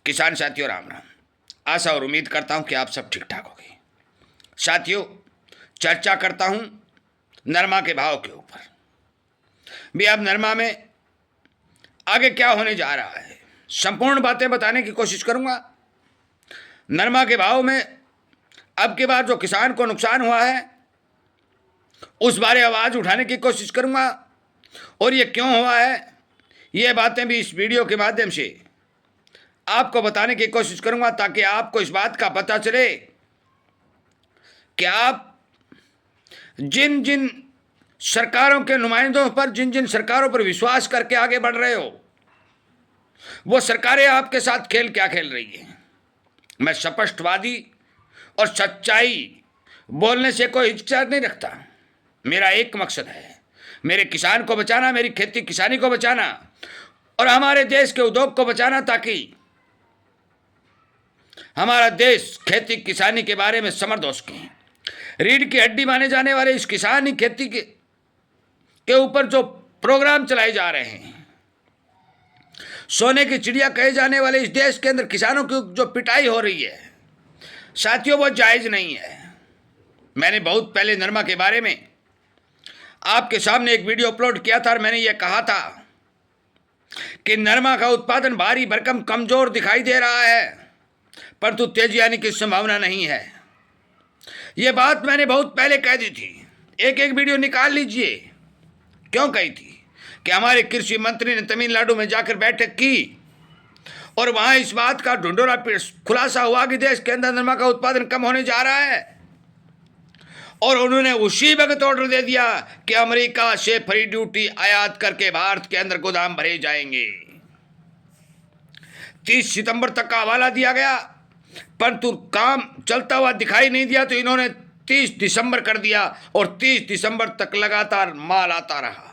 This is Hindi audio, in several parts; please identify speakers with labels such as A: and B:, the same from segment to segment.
A: किसान साथियों, राम राम। आशा और उम्मीद करता हूं कि आप सब ठीक ठाक होंगे। साथियों, चर्चा करता हूं नरमा के भाव के ऊपर। भी अब नरमा में आगे क्या होने जा रहा है, संपूर्ण बातें बताने की कोशिश करूंगा। नरमा के भाव में अब की बार जो किसान को नुकसान हुआ है उस बारे आवाज उठाने की कोशिश करूंगा, और ये क्यों हुआ है ये बातें भी इस वीडियो के माध्यम से आपको बताने की कोशिश करूंगा, ताकि आपको इस बात का पता चले कि आप जिन जिन सरकारों के नुमाइंदों पर, जिन जिन सरकारों पर विश्वास करके आगे बढ़ रहे हो, वो सरकारें आपके साथ खेल क्या खेल रही हैं। मैं स्पष्टवादी और सच्चाई बोलने से कोई हिचकिचाहट नहीं रखता। मेरा एक मकसद है, मेरे किसान को बचाना, मेरी खेती किसानी को बचाना और हमारे देश के उद्योग को बचाना, ताकि हमारा देश खेती किसानी के बारे में समृद्ध हो सके। रीढ़ की हड्डी माने जाने वाले इस किसानी खेती के ऊपर जो प्रोग्राम चलाए जा रहे हैं, सोने की चिड़िया कहे जाने वाले इस देश के अंदर किसानों की जो पिटाई हो रही है, साथियों वो जायज नहीं है। मैंने बहुत पहले नरमा के बारे में आपके सामने एक वीडियो अपलोड किया था और मैंने ये कहा था कि नरमा का उत्पादन भारी भरकम कमजोर दिखाई दे रहा है, परंतु तेजी आने की संभावना नहीं है। यह बात मैंने बहुत पहले कह दी थी। एक एक वीडियो निकाल लीजिए। क्यों कही थी कि हमारे कृषि मंत्री ने तमिलनाडु में जाकर बैठक की और वहां इस बात का ढिंढोरा खुलासा हुआ कि देश के अंदर नरमा का उत्पादन कम होने जा रहा है, और उन्होंने उसी वक्त ऑर्डर दे दिया कि अमेरिका से फ्री ड्यूटी आयात करके भारत के अंदर गोदाम भरे जाएंगे। 30 सितंबर तक का हवाला दिया गया, परंतु काम चलता हुआ दिखाई नहीं दिया, तो इन्होंने 30 दिसंबर कर दिया और 30 दिसंबर तक लगातार माल आता रहा।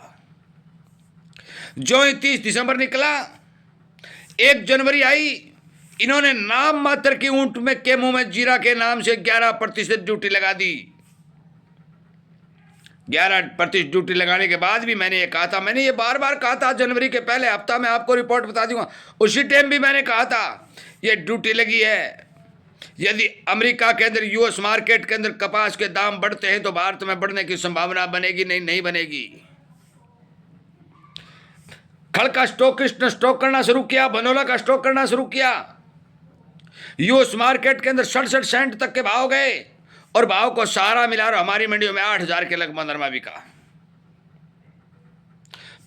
A: जो ही 30 दिसंबर निकला, 1 जनवरी आई, इन्होंने नाम मात्र की ऊंट में के मुंह में जीरा के नाम से 11% ड्यूटी लगा दी। 11% ड्यूटी लगाने के बाद भी मैंने ये कहा था, मैंने ये बार बार कहा था, जनवरी के पहले हफ्ता में आपको रिपोर्ट बता दूंगा। उसी टाइम भी मैंने कहा था ये ड्यूटी लगी है। यदि अमेरिका के अंदर, यूएस मार्केट के अंदर कपास के दाम बढ़ते हैं तो भारत में बढ़ने की संभावना बनेगी? नहीं बनेगी। खड़ का स्टॉकिस्ट ने स्टॉक करना शुरू किया, बनोला का स्टॉक करना शुरू किया। यूएस मार्केट के अंदर 67 सेंट तक के भाव गए और भाव को सहारा मिला और हमारी मंडियों में 8,000 के लगभग नरमा बिका।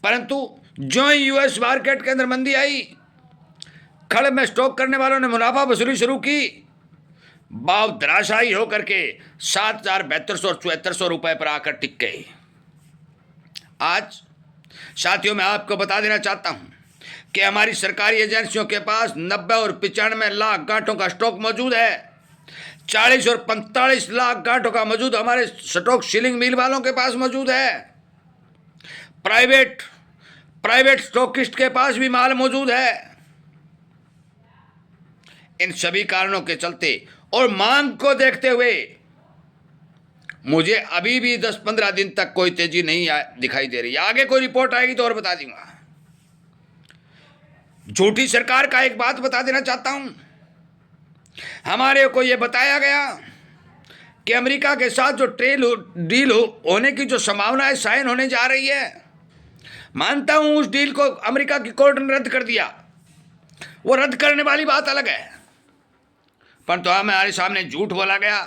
A: परंतु जो ही यूएस मार्केट के अंदर मंदी आई, खड़ में स्टॉक करने वालों ने मुनाफा वसूली शुरू की। भाव धराशायी होकर के 7,7200 और 7,400 रुपए पर आकर टिक गए। आज साथियों मैं आपको बता देना चाहता हूं कि हमारी सरकारी एजेंसियों के पास 90 और 95 लाख गांठों का स्टॉक मौजूद है। 40 और 45 लाख गांठों का मौजूद हमारे स्टॉक सीलिंग मिल वालों के पास मौजूद है। प्राइवेट स्टॉकिस्ट के पास भी माल मौजूद है। इन सभी कारणों के चलते और मांग को देखते हुए मुझे अभी भी 10-15 दिन तक कोई तेजी नहीं दिखाई दे रही है। आगे कोई रिपोर्ट आएगी तो और बता दूंगा। झूठी सरकार का एक बात बता देना चाहता हूं। हमारे को यह बताया गया कि अमेरिका के साथ जो डील होने की जो संभावना है, साइन होने जा रही है। मानता हूं उस डील को अमेरिका की कोर्ट ने रद्द कर दिया, वो रद्द करने वाली बात अलग है, परंतु हमारे सामने झूठ बोला गया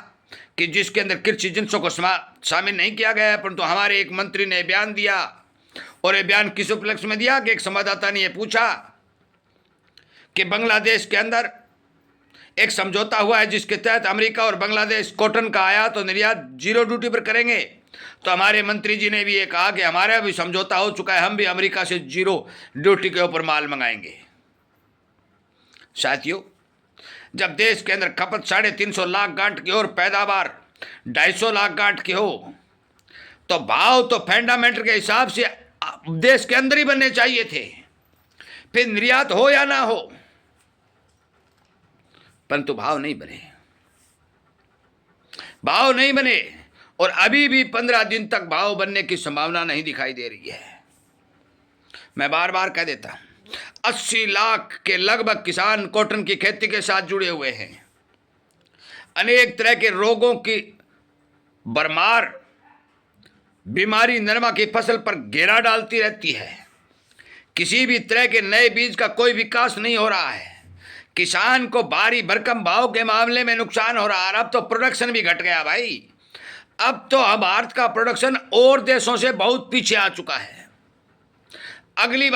A: कि जिसके अंदर कृषि जिन्सों को शामिल नहीं किया गया है। परंतु हमारे एक मंत्री ने बयान दिया, और ये बयान किस उपलक्ष्य में दिया कि एक संवाददाता ने यह पूछा कि बांग्लादेश के अंदर एक समझौता हुआ है जिसके तहत अमेरिका और बांग्लादेश कॉटन का आयात और निर्यात 0 ड्यूटी पर करेंगे। तो हमारे मंत्री जी ने भी ये कहा कि हमारा भी समझौता हो चुका है, हम भी अमेरिका से 0 ड्यूटी के ऊपर माल मंगाएंगे। साथियों, जब देश के अंदर खपत 350 लाख गांठ की और पैदावार 250 लाख गांठ की हो, तो भाव तो फंडामेंटल के हिसाब से देश के अंदर ही बनने चाहिए थे, फिर निर्यात हो या ना हो, परंतु भाव नहीं बने और अभी भी 15 दिन तक भाव बनने की संभावना नहीं दिखाई दे रही है। मैं बार बार कह देता हूं, 80 लाख के लगभग किसान कॉटन की खेती के साथ जुड़े हुए हैं। अनेक तरह के रोगों की भरमार बीमारी नरमा की फसल पर घेरा डालती रहती है। किसी भी तरह के नए बीज का कोई विकास नहीं हो रहा है। किसान को भारी भरकम भाव के मामले में नुकसान हो रहा है। अब तो प्रोडक्शन भी घट गया भाई। अब तो भारत का प्रोडक्शन और देशों से बहुत पीछे आ चुका है। अगली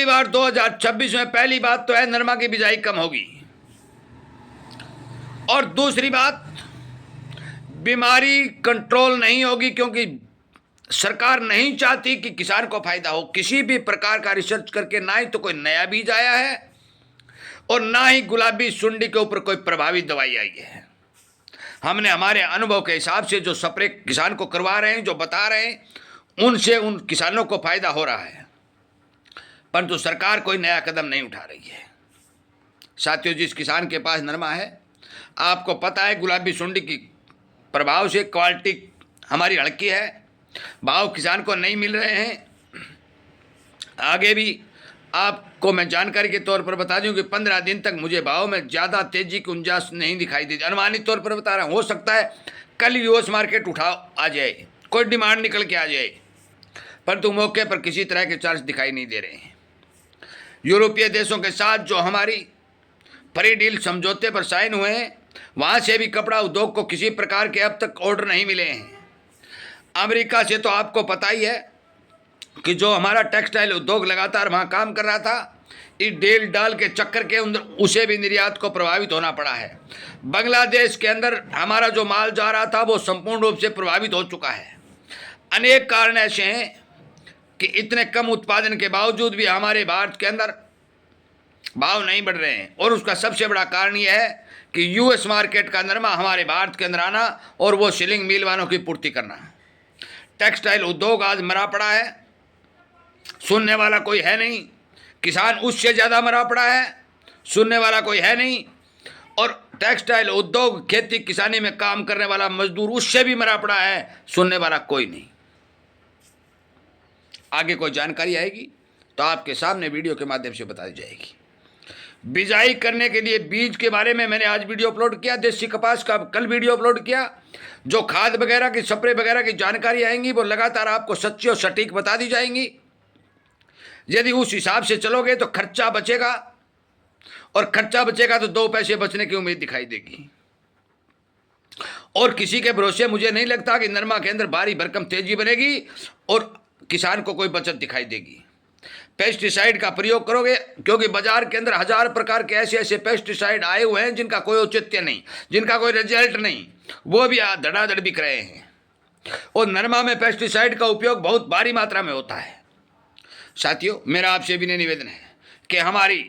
A: बार 2026 में पहली बात तो है नरमा की बिजाई कम होगी, और दूसरी बात बीमारी कंट्रोल नहीं होगी, क्योंकि सरकार नहीं चाहती कि किसान को फायदा हो। किसी भी प्रकार का रिसर्च करके ना ही तो कोई नया बीज आया है और ना ही गुलाबी सुंडी के ऊपर कोई प्रभावी दवाई आई है। हमने हमारे अनुभव के हिसाब से जो स्प्रे किसान को करवा रहे हैं, जो बता रहे हैं, उनसे उन किसानों को फायदा हो रहा है, परंतु सरकार कोई नया कदम नहीं उठा रही है। साथियों, जिस किसान के पास नरमा है, आपको पता है गुलाबी सुंडी की प्रभाव से क्वालिटी हमारी हल्की है, भाव किसान को नहीं मिल रहे हैं। आगे भी आपको मैं जानकारी के तौर पर बता दूं कि 15 दिन तक मुझे भाव में ज़्यादा तेजी की गुंजाइश नहीं दिखाई दी। अनुमानित तौर पर बता रहा हूँ, हो सकता है कल यूएस मार्केट आ जाए, कोई डिमांड निकल के आ जाए, परंतु मौके पर किसी तरह के चार्ज दिखाई नहीं दे रहे हैं। यूरोपीय देशों के साथ जो हमारी प्री डील समझौते पर साइन हुए हैं, वहाँ से भी कपड़ा उद्योग को किसी प्रकार के अब तक ऑर्डर नहीं मिले हैं। अमेरिका से तो आपको पता ही है कि जो हमारा टेक्सटाइल उद्योग लगातार वहाँ काम कर रहा था, इस डील डाल के चक्कर के अंदर उसे भी निर्यात को प्रभावित होना पड़ा है। बांग्लादेश के अंदर हमारा जो माल जा रहा था वो संपूर्ण रूप से प्रभावित हो चुका है। अनेक कारण ऐसे हैं कि इतने कम उत्पादन के बावजूद भी हमारे भारत के अंदर भाव नहीं बढ़ रहे हैं, और उसका सबसे बड़ा कारण यह है कि यूएस मार्केट का नरमा हमारे भारत के अंदर आना और वो सिलिंग मिल वालों की पूर्ति करना। टेक्सटाइल उद्योग आज मरा पड़ा है, सुनने वाला कोई है नहीं। किसान उससे ज़्यादा मरा पड़ा है, सुनने वाला कोई है नहीं। और टेक्सटाइल उद्योग खेती किसानी में काम करने वाला मजदूर उससे भी मरा पड़ा है, सुनने वाला कोई नहीं। आगे कोई जानकारी आएगी तो आपके सामने वीडियो के माध्यम से बताई जाएगी। बिजाई करने के लिए बीज के बारे में मैंने आज वीडियो अपलोड किया, देसी कपास का कल वीडियो अपलोड किया। जो खाद वगैरह की स्प्रे वगैरह की जानकारी आएंगी वो लगातार आपको सच्ची और सटीक बता दी जाएंगी। यदि उस हिसाब से चलोगे तो खर्चा बचेगा, और खर्चा बचेगा तो 2 पैसे बचने की उम्मीद दिखाई देगी। और किसी के भरोसे मुझे नहीं लगता कि नरमा के अंदर भारी भरकम तेजी बनेगी और किसान को कोई बचत दिखाई देगी। पेस्टिसाइड का प्रयोग करोगे, क्योंकि बाजार के अंदर 1000 प्रकार के ऐसे पेस्टिसाइड आए हुए हैं जिनका कोई औचित्य नहीं, जिनका कोई रिजल्ट नहीं, वो भी धड़ाधड़ बिक रहे हैं। और नरमा में पेस्टिसाइड का उपयोग बहुत भारी मात्रा में होता है। साथियों, मेरा आपसे विनय निवेदन है कि हमारी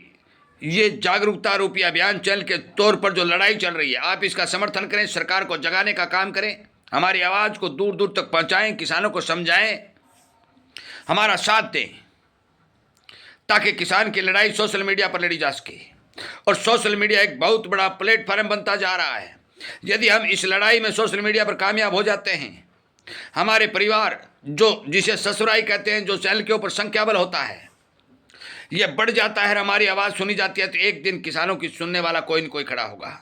A: ये जागरूकता रूपी अभियान चल के तौर पर जो लड़ाई चल रही है, आप इसका समर्थन करें, सरकार को जगाने का काम करें, हमारी आवाज़ को दूर दूर तक पहुंचाएं, किसानों को समझाएं, हमारा साथ दें, ताकि किसान की लड़ाई सोशल मीडिया पर लड़ी जा सके। और सोशल मीडिया एक बहुत बड़ा प्लेटफॉर्म बनता जा रहा है। यदि हम इस लड़ाई में सोशल मीडिया पर कामयाब हो जाते हैं, हमारे परिवार जो जिसे ससुराई कहते हैं, जो चैनल के ऊपर संख्या बल होता है, यह बढ़ जाता है, हमारी आवाज़ सुनी जाती है, तो एक दिन किसानों की सुनने वाला कोई न कोई खड़ा होगा।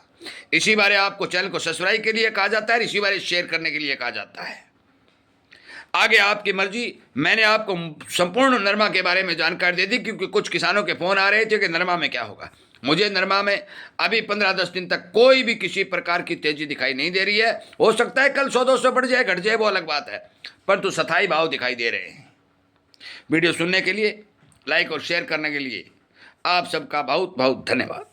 A: इसी बारे आपको चैनल को ससुराई के लिए कहा जाता है, इसी बारे शेयर करने के लिए कहा जाता है। आगे आपकी मर्जी। मैंने आपको संपूर्ण नरमा के बारे में जानकारी दे दी, क्योंकि कुछ किसानों के फ़ोन आ रहे थे कि नरमा में क्या होगा। मुझे नरमा में अभी 15-10 दिन तक कोई भी किसी प्रकार की तेजी दिखाई नहीं दे रही है। हो सकता है कल 100-200 बढ़ जाए, घट जाए, वो अलग बात है, परंतु स्थायी भाव दिखाई दे रहे हैं। वीडियो सुनने के लिए, लाइक और शेयर करने के लिए आप सबका बहुत बहुत धन्यवाद।